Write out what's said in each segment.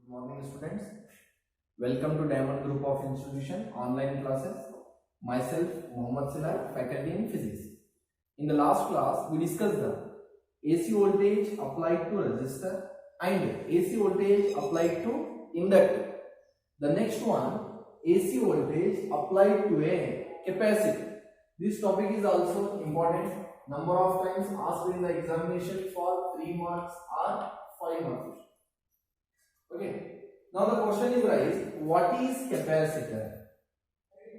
Good morning, students. Welcome to Diamond Group of Institution online classes. Myself, Mohammad Silah, faculty in physics. In the last class, we discussed the AC voltage applied to resistor and AC voltage applied to inductor. The next one, AC voltage applied to a capacitor. This topic is also important. Number of times asked in the examination for 3 marks or 5 marks. Okay. Now the question is raised, what is capacitor?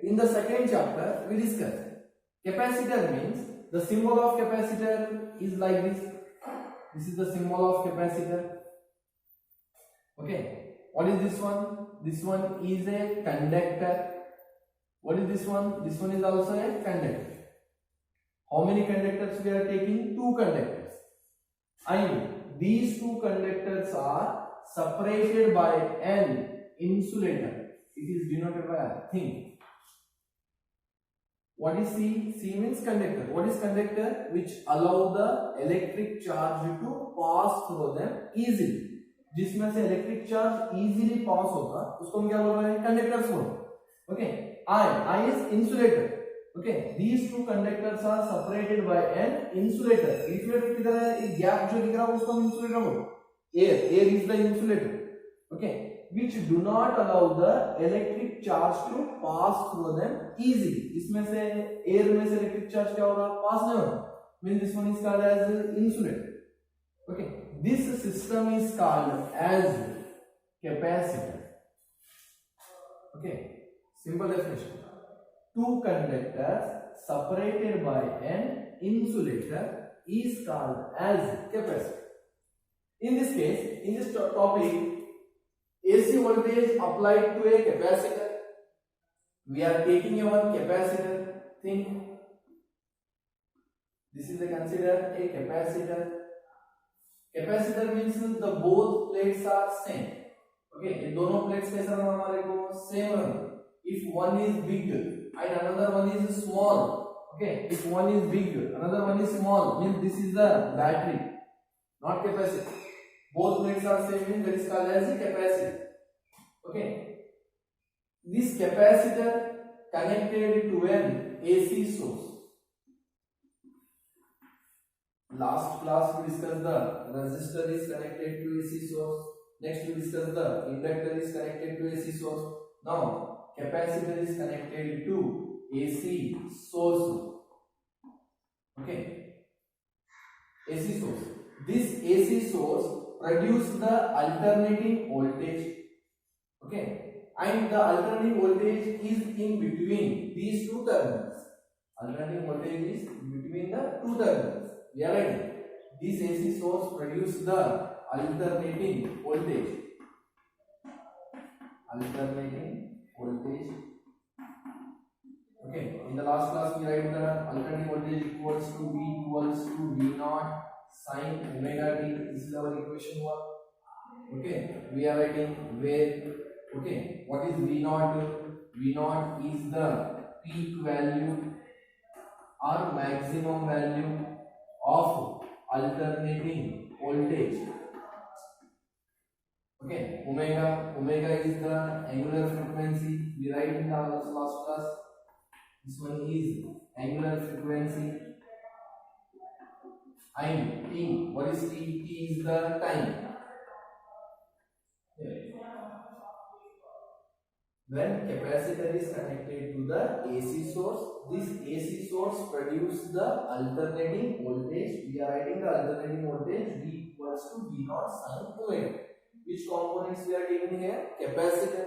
In the second chapter, we discussed capacitor means the symbol of capacitor is like this. This is the symbol of capacitor. Okay. What is this one? This one is a conductor. What is this one? This one is also a conductor. How many conductors we are taking? 2 conductors. And these 2 conductors are separated by an insulator. It is denoted by a thing. What is C? C means conductor. What is conductor? Which allow the electric charge to pass through them easily. जिसमें से electric charge easily pass होगा उसको हम क्या बोल रहे हैं? Conductors बोल रहे हैं. Okay. I is insulator. Okay, these 2 conductors are separated by an insulator. Insulator किधर है? एक गैप जो दिख रहा है उसको हम insulator बोलते हैं. Air is the insulator. Okay, which do not allow the electric charge to pass through them easily. इसमें से air में से electric charge क्या होगा? Pass नहीं होगा. Means this one is called as insulator. Okay, this system is called as capacitor. Okay, simple definition. 2 conductors separated by an insulator is called as capacitor. In this case, in this topic, AC voltage applied to a capacitor. We are taking a one capacitor. Think. This is considered a capacitor. Capacitor means the both plates are same. Okay, ये दोनों plates कैसा रहा हमारे को same रहा. If one is big and another one is small, okay, if one is big, another one is small, means this is the battery, not capacitor. Both plates are same, means that is called as a capacitor. Okay, this capacitor connected to an AC source. Last class we discussed the resistor is connected to AC source. Next we discussed the inductor is connected to AC source. Now capacitor is connected to AC source. Okay, AC source. This AC source produces the alternating voltage. Okay, and the alternating voltage is in between these 2 terminals. Alternating voltage is between the 2 terminals. We are writing this AC source produces the alternating voltage. Alternating voltage. Okay, in the last class we write the alternating voltage equals to V equals to V naught sin omega t. This is our equation 1. Okay, we are writing where. Okay, what is V naught? V naught is the peak value or maximum value of alternating voltage. Okay, omega is the angular frequency. We write in the last class. This one is angular frequency. And T, what is T? T is the time. When capacitor is connected to the AC source, this AC source produces the alternating voltage. We are writing the alternating voltage V equals to V naught sin omega. Which components we are taking here? Capacitor.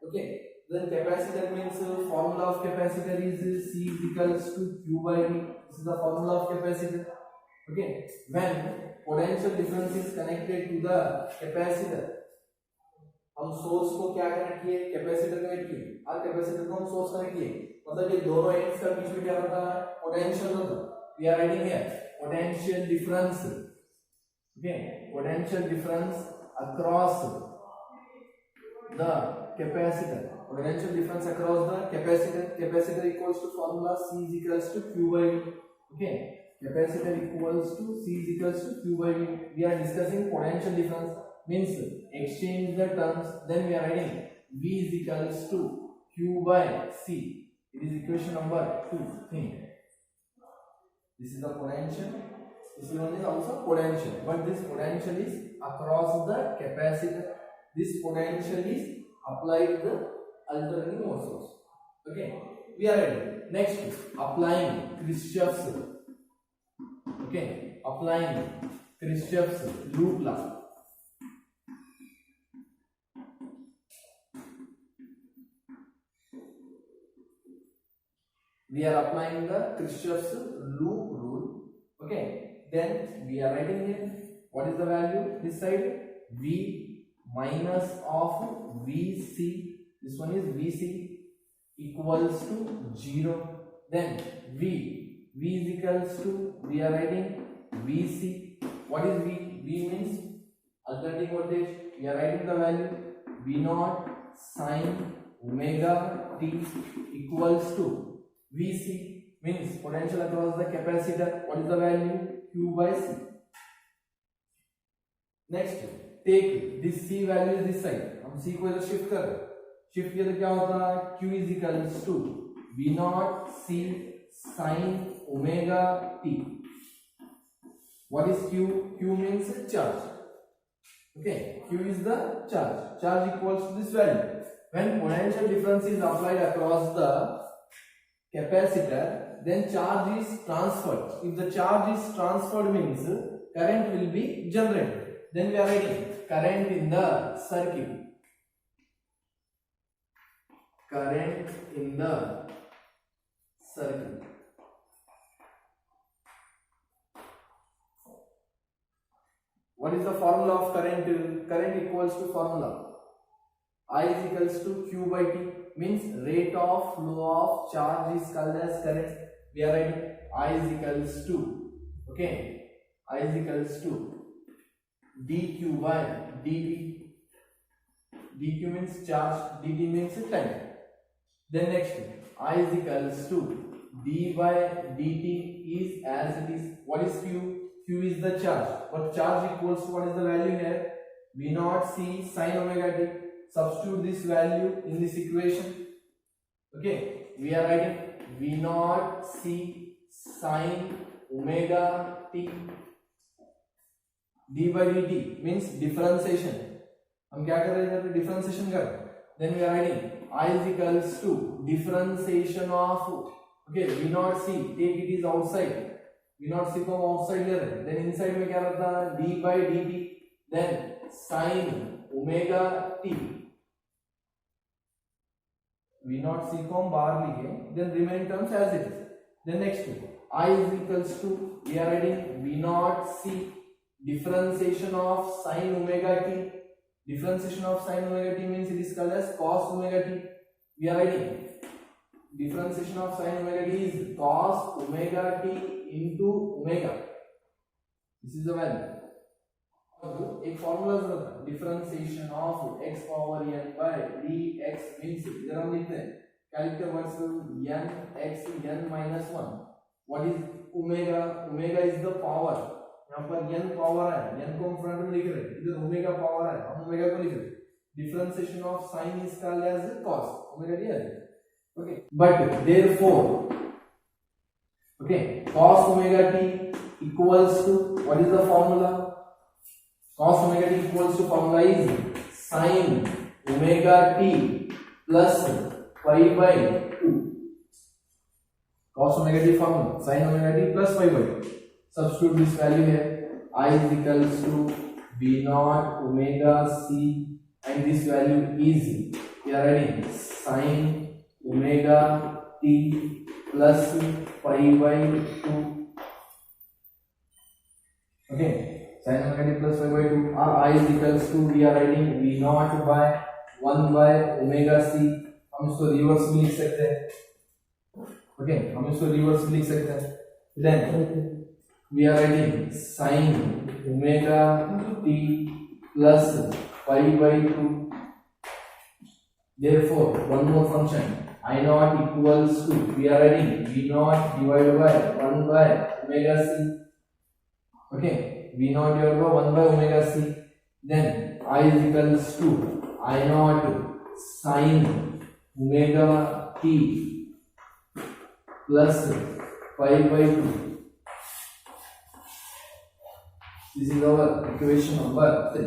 Okay. Then capacitor means formula of capacitor is C is equals to Q by V. This is the formula of capacitor. Okay. When potential difference is connected to the capacitor, हम source को क्या connect किए? Capacitor connect किए और capacitor को हम source connect किए. मतलब ये दोनों एंड्स का बीच में क्या होता है? पोटेंशियल होता है. We are writing here potential difference. Okay, potential difference across the capacitor. Potential difference across the capacitor. Capacitor equals to formula C is equals to Q by V. Okay, capacitor equals to C is equals to Q by V. We are discussing potential difference. means exchange the terms, then we are writing V is equals to Q by C. It is equation number 2. Think. This is the potential. This one is also potential, but this potential is across the capacitor. This potential is applied the alternating mode source. Okay, we are ready. Next, applying Kirchhoff's. Okay, applying Kirchhoff's loop law. We are applying the Kirchhoff's loop rule. Okay, then we are writing here what is the value this side, V minus of Vc, this one is Vc equals to 0. Then V is equals to, we are writing Vc. What is V? V means alternating voltage. We are writing the value V0 sin omega t equals to Vc, means potential across the capacitor. What is the value? Q by C. Next, take this C value this side. हम C को इधर shift कर रहे हैं. Shift किया तो क्या होता है? Q is equals to V0 C sin omega t. What is Q? Q means charge. Okay, Q is the charge. Charge equals to this value. When potential difference is applied across the capacitor, then charge is transferred. If the charge is transferred means current will be generated. Then we are writing current in the circuit. Current in the circuit. What is the formula of current? Current equals to formula I is equals to Q by T, means rate of flow of charge is called as current. We are writing I is equals to, okay, I is equals to dq by dt. dq means charge, dt means time. Then next, I is equals to d by dt is as it is. What is Q? Q is the charge, but charge equals to, what is the value here? V0 C sin omega t. Substitute this value in this equation. Okay, we are writing V0 C sin omega t. d by dt means differentiation. हम क्या कर रहे हैं? differentiation कर. Then we are writing I is equals to differentiation of, okay, V0 C, take it is outside. V0 C को outside ले रहे. Then inside में क्या रहता है? d by dt. Then sin omega t. V0 C को हम बाहर लिखे. Then remain terms as it is. Then next, I is equals to, we are writing V0 C differentiation of sin omega t. Differentiation of sin omega t means it is called as cos omega t. We are writing differentiation of sin omega t is cos omega t into omega. This is the value. एक formula जरूरत है. differentiation of x power n by dx means इधर हम लिखते हैं क्या लिखते हैं? Words n x n minus 1. what is omega? omega is the power. यहाँ पर n पावर है, n को हम फ्रंट में लिख रहे हैं, इधर ओमेगा पावर है, हम ओमेगा को लिख रहे हैं. differentiation of sin is called as cos omega t. Okay, but therefore, okay, cos omega t equals to, what is the formula? Cos omega t equals to, formula is sin omega t plus pi by 2. Cos omega t formula sin omega t plus pi by 2. Substitute this value here. I is equals to V0 omega c, and this value is, we are writing sin omega t plus pi by 2. Okay, sin omega t plus pi by 2. I is equals to, we are writing V0 by 1 by omega c. हम इसको reverse भी लिख सकते हैं. Okay, हम इसको reverse भी लिख सकते हैं. Then we are writing sin omega t plus pi by 2. Therefore, one more function I naught equals to, we are writing V naught divided by 1 by omega c. Okay, V naught divided by 1 by omega c. Then I is equals to I naught sin omega t plus pi by 2. This is our equation number 3.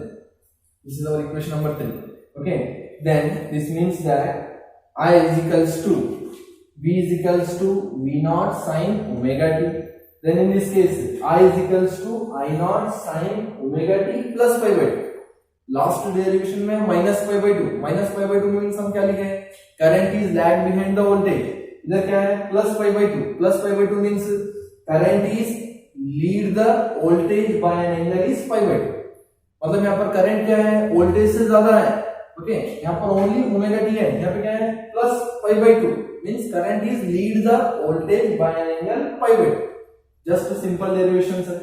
This is our equation number 3. Okay, then this means that I is equals to V is equals to V naught sin omega t. Then in this case I is equals to I naught sin omega t plus pi by 2. Last derivation में minus pi by 2. Minus pi by 2 means हम क्या लिखे? Current is lag behind the voltage. इधर क्या है? Plus pi by 2. Plus pi by 2 means current is lead the voltage by an angle is pi by 2. मतलब यहाँ पर current क्या है? वोल्टेज से ज्यादा है. ओके, यहाँ पर ओनली ओमेगा टी है. यहाँ पे क्या है? Plus pi by 2 means current is lead the voltage by an angle pi by 2. Just simple derivation है.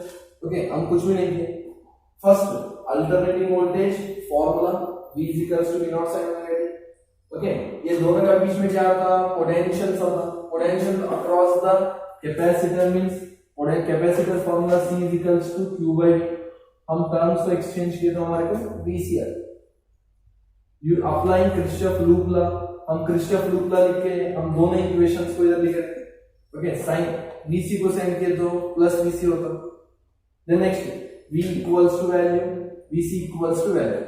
ओके, हम कुछ भी नहीं किए. First alternating voltage formula V is equals to V naught sin omega t. Okay, ये दोनों का बीच में क्या था? पोटेंशियल सब था. Potential across the capacitor means capacitor formula C is equals to Q by V. हम टर्म्स को एक्सचेंज किए तो हमारे को VCR. You applying Kirchhoff loop law. हम किरचॉफ लूप लॉ लिख के हम दोनों इक्वेशंस को इधर लिख रहे हैं. ओके, sin VC को sin किए तो प्लस VC होता. Then next V equals to value, VC equals to value.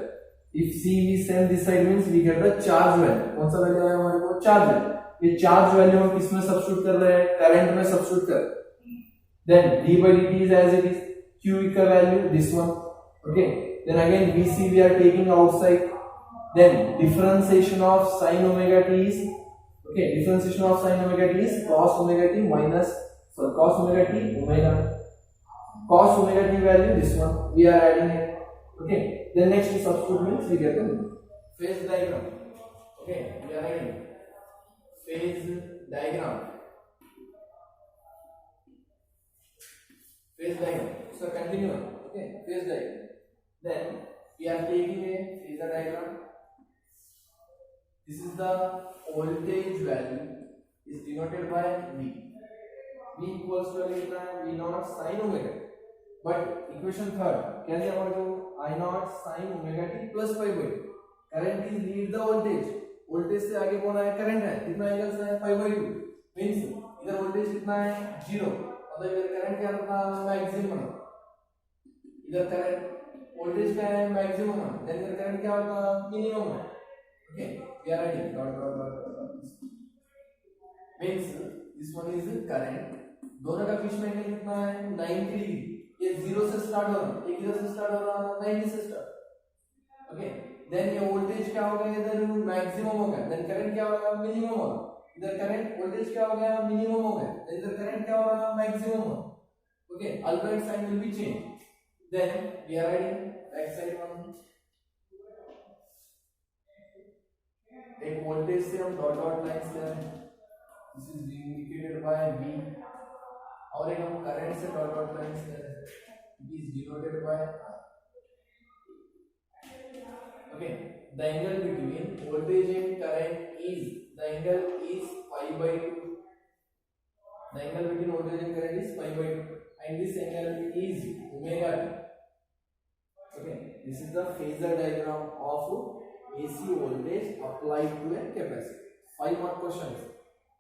If C we send this side means we get the charge value. कौन सा वैल्यू आया हमारे को? Charge value. ये चार्ज वैल्यू हम किसमें सब्स्टिट्यूट कर रहे हैं? करंट में सब्स्टिट्यूट कर. Then d by dt is as it is. Q का value this one. Okay. Then again VC we are taking outside. Then differentiation of sin omega t is differentiation of sin omega t is cos omega t minus cos omega t omega. Cos omega t value this one we are adding it. Okay, then next substitute means we get the phase diagram. Okay, we are adding phase diagram. Phase diagram. So continue. Okay, phase diagram. Then we are taking a phasor diagram. This is the voltage value is denoted by V. V equals to V naught sin omega. But equation third क्या दिया हमारे को? I naught sin omega t plus pi by 2. Current is lead the voltage. Voltage से आगे कौन है? Current है. कितना एंगल से है? pi by 2 मींस इधर वोल्टेज कितना है? 0. मतलब इधर करंट क्या था? मैक्सिमम. इधर करंट वोल्टेज क्या है? मैक्सिमम है. देन इधर करंट क्या होता? मिनिमम है. Okay, we are writing dot means this one is current. दोनों का बीच में एंगल कितना है? 90 डिग्री. ये 0 से स्टार्ट हो रहा है, एक इधर से स्टार्ट हो रहा है, 90 से स्टार्ट. ओके, देन ये वोल्टेज क्या हो गया? इधर मैक्सिमम हो गया. देन करंट क्या होगा? मिनिमम होगा. इधर करंट वोल्टेज क्या हो गया? मिनिमम हो गया. इधर करंट क्या हो रहा है? मैक्सिमम हो. Okay, alternate sign will be change. Then we are writing back side one. एक वोल्टेज से हम डॉट डॉट लाइंस ले रहे हैं. This is indicated by V. और एक हम करंट से डॉट डॉट लाइंस ले रहे हैं. It is denoted by R. Okay, the angle between voltage and current is pi by 2. The angle between voltage and current is pi by 2, and this angle is omega t. Okay, this is the phasor diagram of AC voltage applied to a capacitor. 5 more questions.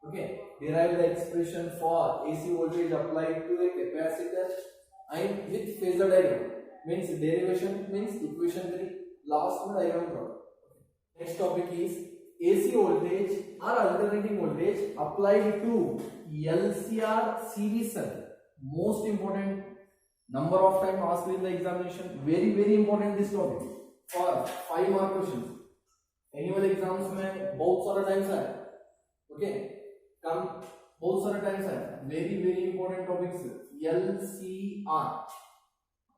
Okay, derive the expression for AC voltage applied to a capacitor and with phasor diagram. Means derivation means equation 3. Last one diagram draw. Next topic is AC voltage or alternating voltage applied to LCR series circuit. Most important, number of time asked in the examination. Very important this topic. For 5 more questions. Annual exams में बहुत सारा times है. Okay, कम बहुत सारे times है. very important topics. LCR.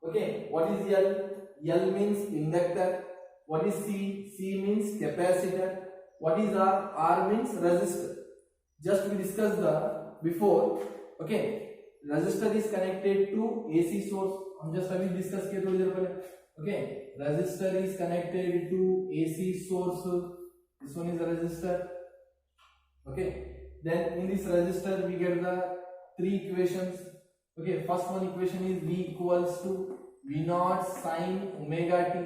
Okay, what is L? L means inductor. What is C? C means capacitor. What is R? R means resistor. Just we discussed the before. Okay, resistor is connected to AC source. हम just अभी discuss किए थोड़ी देर पहले. Okay, resistor is connected to AC source. This one is a resistor. Okay, then in this resistor we get the 3 equations. Okay, first one equation is V equals to V naught sin omega t.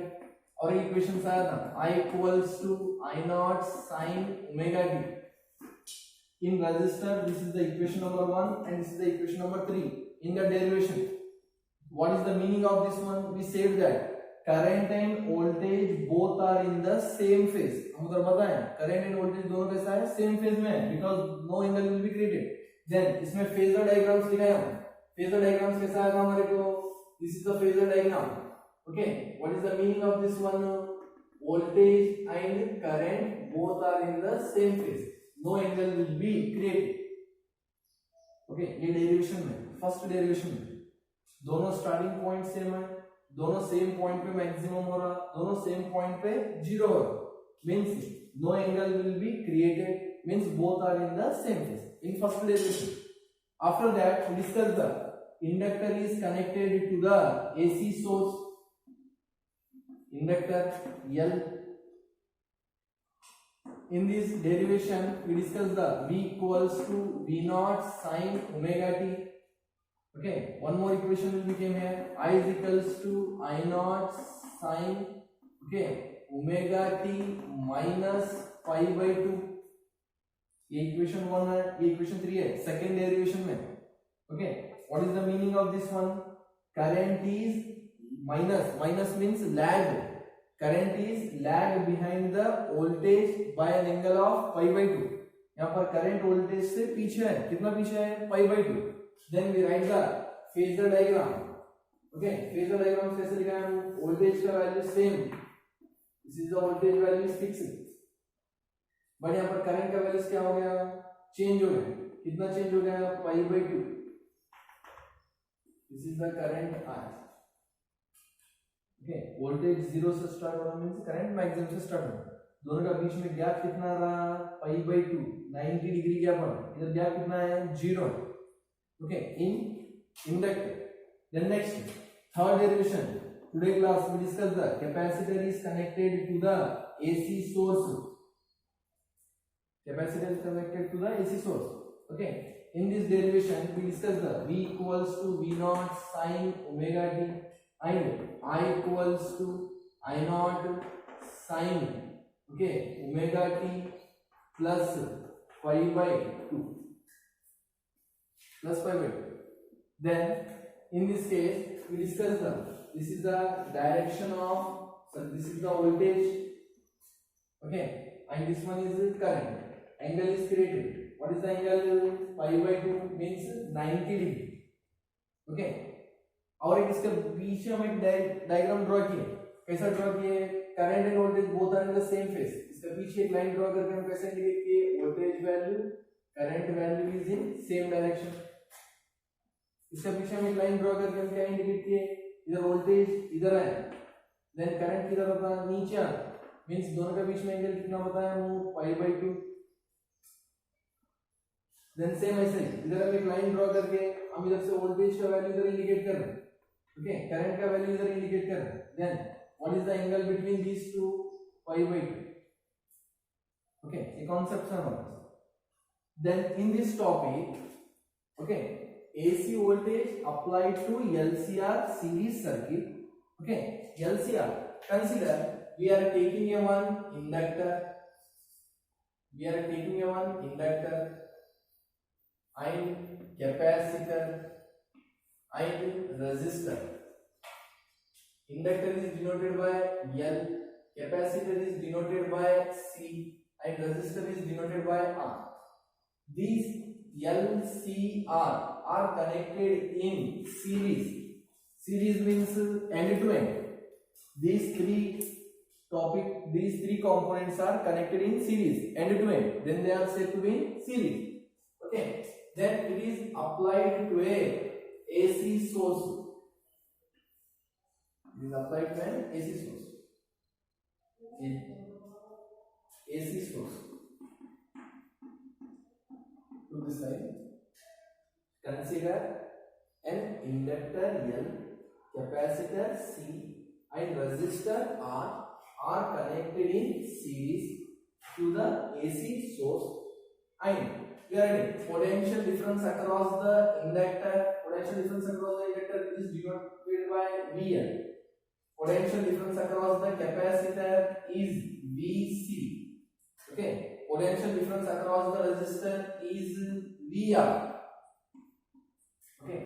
और equation आया था I equals to I naught sin omega t in resistor. This is the equation number 1 and this is the equation number 3. In the derivation, what is the meaning of this one? We said that current and voltage both are in the same phase. हम उधर बताएं current and voltage दोनों कैसा है, same phase में है, because no angle will be created. Then इसमें phasor diagrams लिखा है. phasor diagrams कैसा आएगा हमारे को? This is the phasor diagram. Okay, what is the meaning of this one? Voltage and current both are in the same phase. No angle will be created. Okay, ये derivation में, first derivation में दोनों starting point same है, दोनों same point पे maximum हो रहा, दोनों सेम पॉइंट पे जीरो हो रहा, means no angle will be created, means both are in the same phase in first derivation. After that we discuss the inductor is connected to the AC source. Inductor L. In this derivation we discuss the V equals to V naught sin omega t. Okay, one more equation will become here. I is equals to I naught sin, okay, omega t minus pi by 2. ये equation 1 है, ये equation 3 है, second derivation में. Okay, what is the meaning of this one? Current is minus means lag. Current is lag behind the voltage by an angle of pi by 2. यहाँ पर current voltage से पीछे है, कितना पीछे है? pi by 2. Then we write the phasor diagram. Okay, phasor diagram कैसे लिखा है? Voltage का value same. This is the voltage value is fixed. but यहाँ पर current का value क्या हो गया? Change हो गया. कितना change हो गया? pi by 2. This is the current I. Okay, voltage 0 से start हो रहा means current maximum से start हो रहा. दोनों का बीच में गैप कितना रहा? pi by 2. 90 डिग्री गैप है. इधर गैप कितना है? 0. Okay, in inductor. Then next, third derivation. Today class we discuss the capacitor is connected to the AC source. Capacitor is connected to the AC source. Okay, in this derivation we discuss the V equals to V naught sin omega t and I equals to I naught sin, okay, omega t plus pi by 2. Plus pi by 2. Then in this case we discuss this is the direction of, this is the voltage, okay, and this one is the current. Angle is created. What is the angle? Pi by 2 means 90 degree. Okay, और एक इसके बीच में हम एक diagram draw किए. कैसा draw किए? Current and voltage both are in the same phase. इसके पीछे एक लाइन ड्रॉ करके हम कैसे इंडिकेट किए? Voltage value, current value is in same direction. इसके पीछे हम एक लाइन ड्रॉ करके हम क्या इंडिकेट किए? इधर वोल्टेज इधर है, देन करंट किधर होता है? नीचे. मींस दोनों के बीच में एंगल कितना होता है? पाई बाय 2. देन सेम ऐसे इधर हम एक लाइन ड्रॉ करके हम इधर से वोल्टेज का वैल्यू इधर इंडिकेट कर रहे हैं, ओके, करंट का वैल्यू इधर इंडिकेट कर रहे हैं. Then what is the angle between these two? Pi by 2. Okay, ये कॉन्सेप्ट है हमारा. Then in this topic, okay, AC voltage applied to LCR series circuit. Okay, LCR. Consider we are taking a one inductor. We are taking a one inductor and capacitor and resistor. Inductor is denoted by L, capacitor is denoted by C, and resistor is denoted by R. These LCR are connected in series. Series means end to end. These three components are connected in series, end to end. Then they are said to be in series. Okay. Then it is applied to a AC source. It is applied to an AC source. AC source. To this side. Consider an inductor L, capacitor C, and resistor R are connected in series to the AC source, and we are getting potential difference across the inductor. Potential difference across the inductor is denoted by VL. Potential difference across the capacitor is VC. Okay. Potential difference across the resistor is VR. Okay.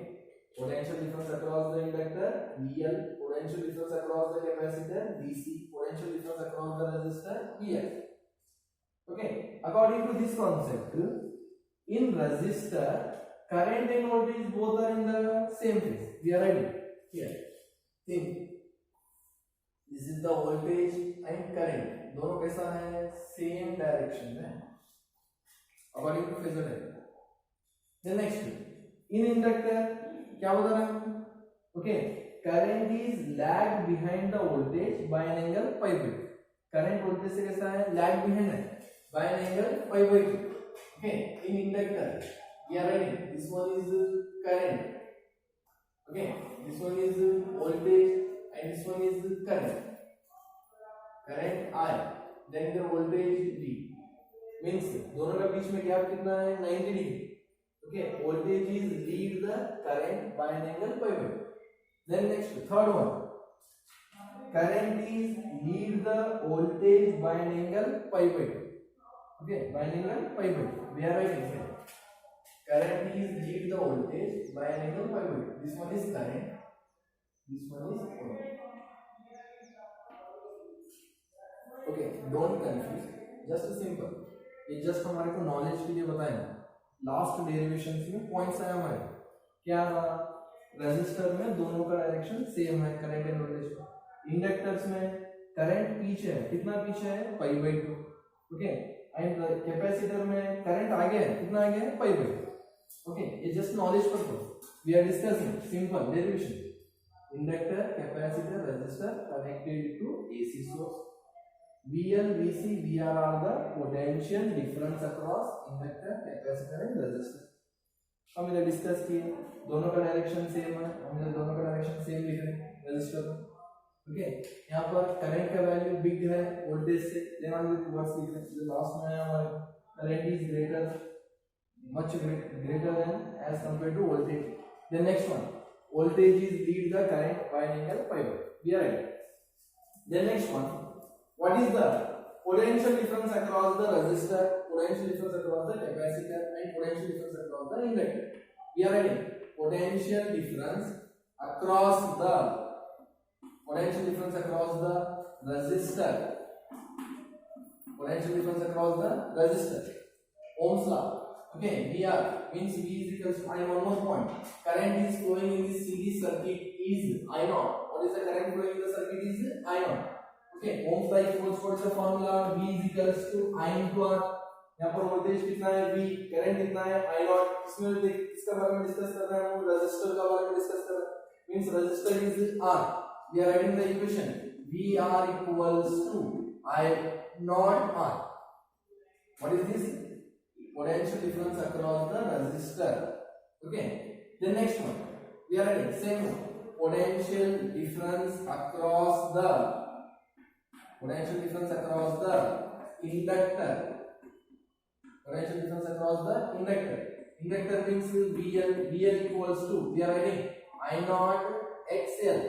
Potential difference across the inductor VL. Potential difference across the capacitor VC. Potential difference across the resistor VL. Okay. According to this concept, in resistor, current and voltage both are in the same phase. We are ready here. Think. This is the voltage and current. दोनों कैसा है? Same direction में. According to phasor diagram. Then next, in inductor क्या बता रहा है? Okay, current is lag behind the voltage by an angle pi by 2. Current voltage से कैसा है? Lag behind है by an angle pi by 2. Okay, in inductor we are writing this one is current. Okay, this one is voltage and this one is current. Current I, then the voltage V. Means दोनों का बीच में gap कितना है? 90 degree. Okay, voltage is lead the current by an angle pi by 2. Then next, third one. Current is lead the voltage by an angle pi by 2. Okay, by an angle pi by 2. We are writing here. Current is lead the voltage by an angle pi by 2. This one is current. This one is voltage. Okay, don't confuse. Just simple. ये just हमारे को knowledge के लिए बताया ना. Last derivations में points आया हमारे. क्या था? Resistor में दोनों का direction same है current and voltage का. Inductors में current पीछे है. कितना पीछे है? Pi by 2. Okay. And capacitor में current आगे है. कितना आगे है? Pi by 2. Okay. ये just knowledge purpose. We are discussing simple derivation. Inductor, capacitor, resistor connected to AC source. VL, VC, VR are the potential difference across inductor, capacitor and resistor. हम इधर discuss किए, दोनों का direction same है, हम इधर दोनों का डायरेक्शन सेम लिख रहे हैं रेजिस्टर. ओके, यहाँ पर करंट का वैल्यू बिग है वोल्टेज से, देन हम रिवर्स लिख रहे हैं. जो लास्ट में है हमारे current is greater, much greater than as compare to voltage. Then next one, voltage is lead the current by an angle pi by 2. We are right. Then next one, what is the potential difference across the resistor, potential difference across the capacitor and potential difference across the inductor? We are writing potential difference across the resistor, potential difference across the resistor. Ohm's law. Okay, VR means V is equals to I. One more point. Current is flowing in this series circuit is I naught. What is the current flowing in the circuit is I naught. Okay, Ohm's law equals what's the formula? V is equals to I into R. यहाँ पर voltage कितना है? V. Current कितना है? I naught. इसमें देख इसका बारे में डिस्कस कर रहे हैं हम, रेजिस्टर का बारे में डिस्कस कर रहे हैं. Means resistor is R. We are writing the equation VR equals to I naught R. What is this? Potential difference across the resistor. Okay. The next one, we are writing same one. Potential difference across the inductor. Potential difference across the inductor. Inductor means VL equals to, we are writing I naught XL.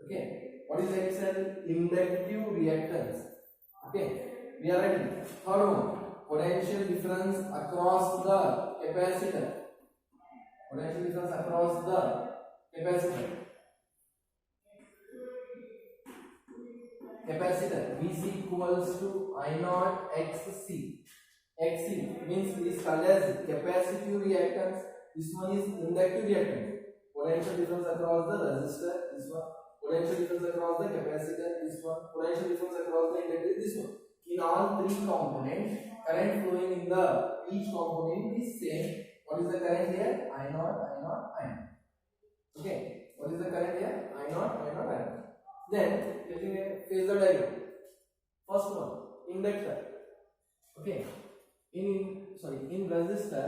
Okay. What is XL? Inductive reactance. Okay. We are writing third one. Potential difference across the capacitor. Potential difference across the capacitor. Capacitor VC equals to I naught XC. XC means is called as capacitive reactance. This one is inductive reactance. Potential difference across the resistor. This one. Potential difference across the capacitor. This one. Potential difference across the inductor. This one. In all three components, current flowing in the each component is same. What is the current here? I naught, I naught, I naught. Okay. What is the current here? I naught, I naught, I naught. Then taking a phasor diagram. First one, inductor. Okay. In resistor,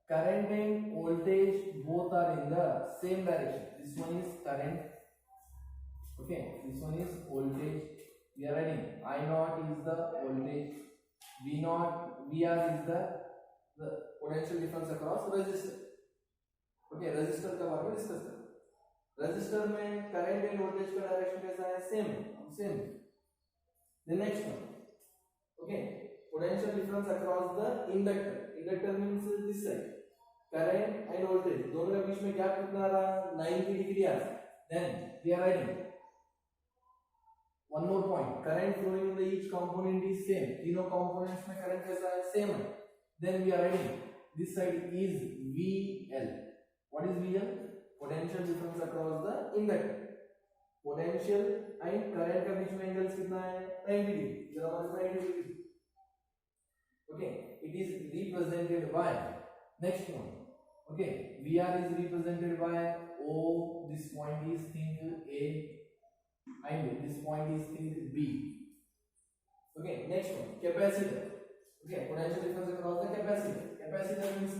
current and voltage both are in the same direction. This one is current. Okay. This one is voltage. We are writing I naught is the voltage, V naught, VR is the potential difference across resistor. Okay, resistor का बारे में discuss करें. Resistor में current and voltage का direction कैसा है? Same. The next one, okay, potential difference across the inductor. Inductor means this side. Current and voltage दोनों के बीच में गैप कितना आ रहा? 90 डिग्री आ रहा. Then we are writing one more point. Current flowing in the each component is same. तीनों components में current कैसा है? Same है. Then we are writing this side is VL. What is VL? Potential difference across the inductor. Potential and current का बीच में angles कितना है? 90 degree. जरा हमारे 90 degree. Okay, it is represented by next one. Okay, VR is represented by O. This point is think A and this point is think B. Okay, next one, capacitor. Okay, potential difference across the capacitor. Capacitor means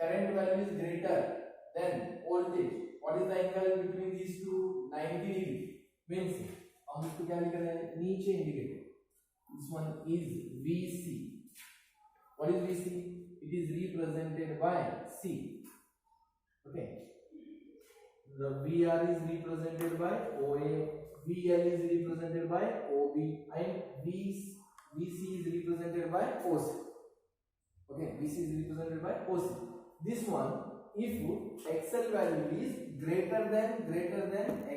current value is greater than voltage. What is the angle between these two? 90 degree. Means हम इसको क्या लिख रहे हैं? नीचे indicator. This one is VC. What is VC? It is represented by C. Okay. The VR is represented by OA. VL is represented by OB, and VC is represented by OC. Okay, VC is represented by OC. This one, if XL value is greater than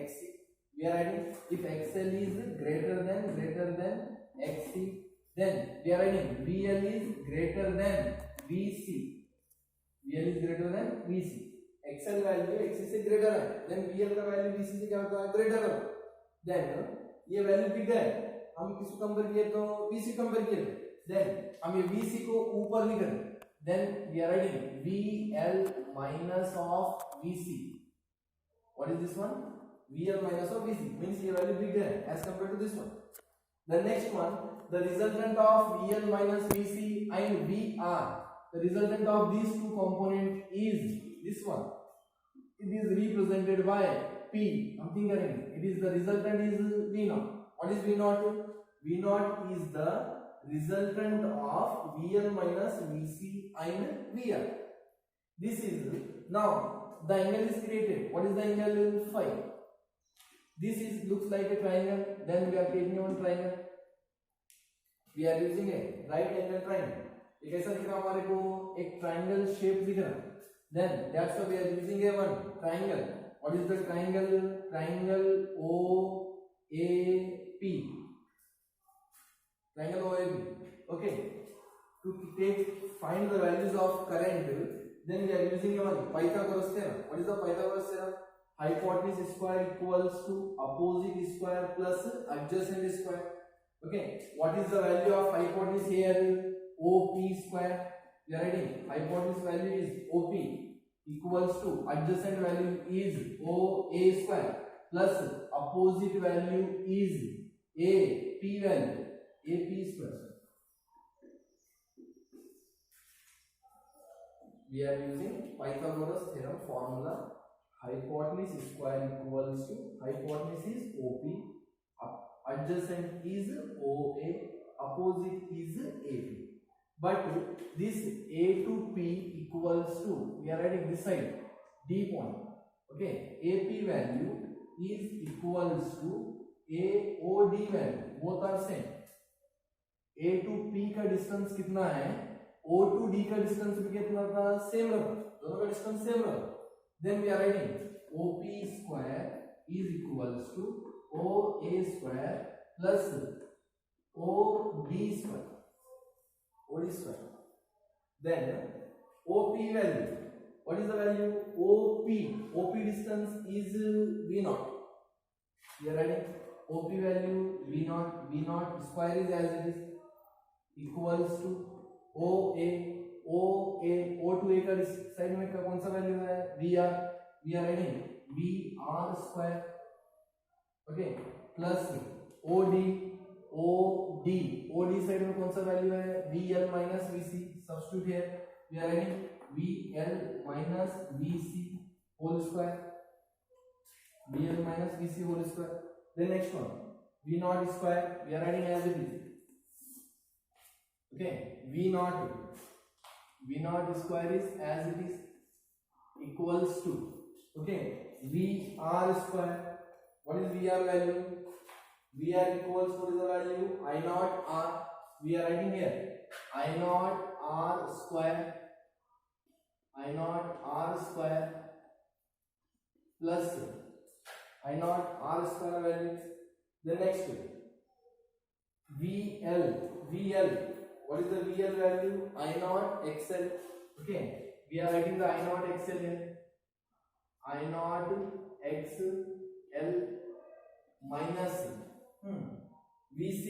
XC, we are writing if XL is greater than XC, then we are writing VL is greater than VC. VL is greater than VC. XL value XC से greater है, then VL का value VC से क्या होता है? greater है. Then ये value big है, हम किसको कंपेयर किए? तो VC कंपेयर किए. Then हम ये VC को ऊपर लिख रहे. Then we are writing VL minus of VC. What is this one? VL minus of VC means ये value bigger as compared to this one. The next one, the resultant of VL minus VC and VR. The resultant of these two components is this one. It is represented by P. हम think करेंगे. It is the resultant is V0. What is V0? V0 is the resultant of VL minus VC and VR. This is now the angle is created. What is the angle? Phi. This is looks like a triangle. Then we are taking one triangle. We are using a right angle triangle. ये कैसा दिख रहा हमारे को? एक triangle shape दिख रहा. Then that's why we are using a one triangle. What is the triangle? Triangle OAP. Triangle OAB. Okay. To find the values of current, then we are using one Pythagoras theorem. What is the Pythagoras theorem? Hypotenuse square equals to opposite square plus adjacent square. Okay. What is the value of hypotenuse here? OP square. We are writing hypotenuse value is OP equals to adjacent value is OA square plus opposite value is AP value. AP square. We are using Pythagoras theorem formula. Hypotenuse square equals to hypotenuse is OP, adjacent is OA, opposite is AP. But this A to P equals to, we are writing this side D point. Okay, AP value is equals to AOD value. Both are same. A to P का distance कितना है? O to D का distance भी कितना था? Same रहा. दोनों का डिस्टेंस सेम रहा. Then we are writing OP square is equals to OA square plus OD square. OD square. Then OP value. What is the value? OP. OP distance is V0. We are writing OP value V0. V0 square is as it is equals to OA. O to A का side में कौन सा value है? VR. We are writing VR square. Okay. Plus OD. OD side में कौन सा value है? VL minus VC. Substitute here. We are writing VL minus VC whole square. VL minus VC whole square. The next one, V0 square. We are writing as it is. Okay, V0 square is as it is equals to. Okay, VR square. What is VR value? VR equals, what is the value? I naught R. We are writing here I naught R square. I naught R square plus I naught R square value. The next VL. What is the VL value? I naught XL. Okay, we are writing the I naught XL here. I naught XL minus VC.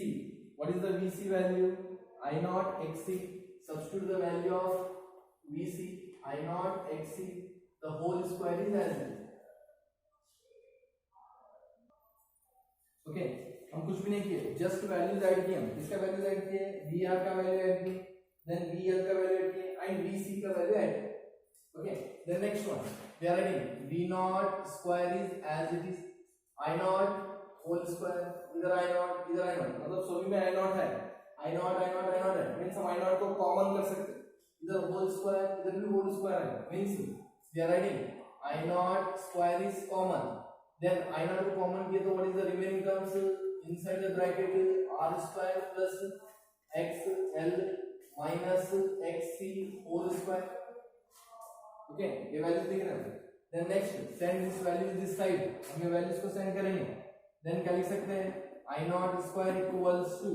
What is the VC value? I naught XC. Substitute the value of VC. I naught XC. The whole square is as it. Okay, हम कुछ भी नहीं किए, just values add किए. हम इसका values add किए, VR का वैल्यू ऐड किए, देन VL का वैल्यू ऐड किए एंड VC का वैल्यू ऐड किए. Okay, then next one we are writing V naught square is as it is. I naught whole square. इधर I naught, इधर I naught, मतलब सभी में I naught है. I naught है, मीन्स हम I naught को कॉमन कर सकते हैं. इधर होल स्क्वायर, इधर भी होल स्क्वायर है, means we are writing I naught square is common. Then I naught को कॉमन किया तो what is the remaining terms inside the bracket? R square plus XL minus XC whole square. Okay, ये value दिख रहा है. Then next send this value this side. हम ये values को सेंड करेंगे. Then क्या लिख सकते हैं? I naught square equals to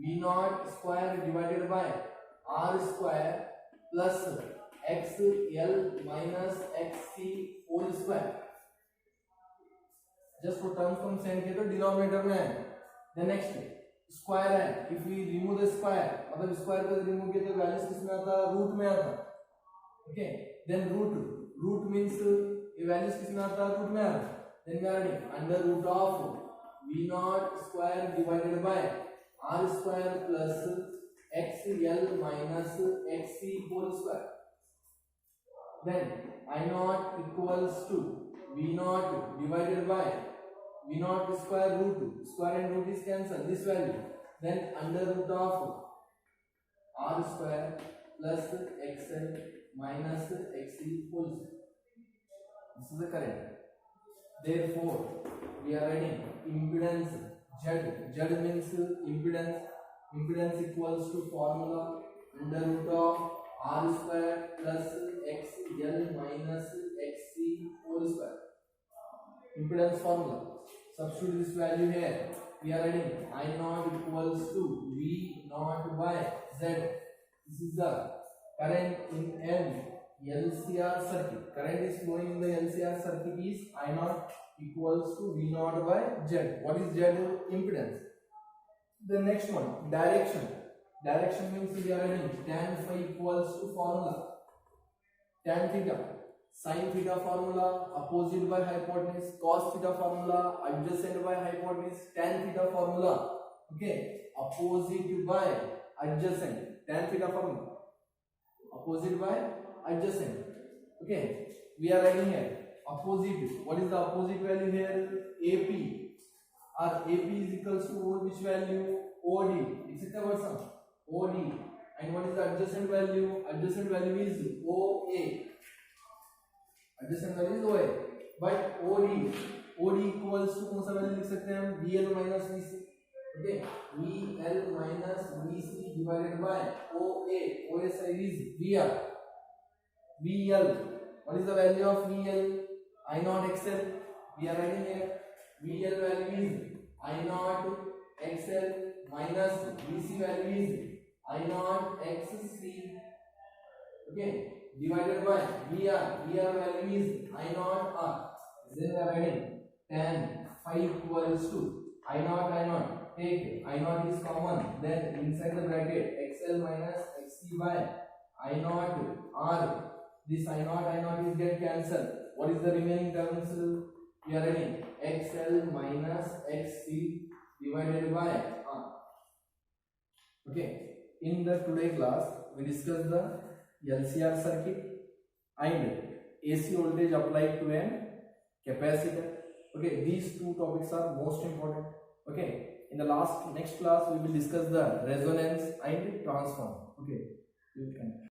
V naught square divided by R square plus XL minus XC whole square. Just for terms को हम सेंड किए तो डिनोमिनेटर में है. Then next स्क्वायर है. If we remove the square, मतलब square को remove किए तो वैल्यूज किस में आता? रूट में आता. Okay, then root means ये वैल्यूज किस में आता? रूट में आता. Then we are writing under root of V naught square divided by R square plus XL minus XC whole square. Then I naught equals to V naught divided by V naught square root. Square and root is cancelled. This value. Then under root of R square plus XL minus XC whole square. This is the current. Therefore, we are writing impedance Z. Z means impedance. Impedance equals to formula under root of R square plus XL minus XC whole square. Impedance formula. Substitute this value here. We are writing I naught equals to V naught by Z. This is the current in an LCR circuit. Current is flowing in the LCR circuit is I naught equals to V naught by Z. What is Z? Impedance. The next one, direction. Direction means we are writing tan phi equals to formula tan theta, sin theta formula opposite by hypotenuse, cos theta formula adjacent by hypotenuse, tan theta formula okay opposite by adjacent, tan theta formula opposite by adjacent. Okay, we are writing here opposite. What is the opposite value here? AP. Our AP is equals to which value? OD. Etc. what's up? OD. And what is the adjacent value? Adjacent value is OA. Adjacent value is OA. But OD equals to कौन सा value लिख सकते हैं हम? VL minus VC. Okay. VL minus VC divided by OA. OA side is VR. VL. What is the value of VL? I naught XL. We are writing here. VL value is I naught XL minus VC value is I naught XC. Okay, divided by VR. VR value is I naught R. Then we are writing tan phi equals to I naught. Take I naught is common. Then inside the bracket XL minus XC by I naught R. This I naught is get cancelled. What is the remaining terms? We are writing XL minus XC divided by R. Okay, in the today class we discussed the LCR circuit and AC voltage applied to an capacitor. Okay, these two topics are most important. Okay, in the next class we will discuss the resonance and transform. Okay, you can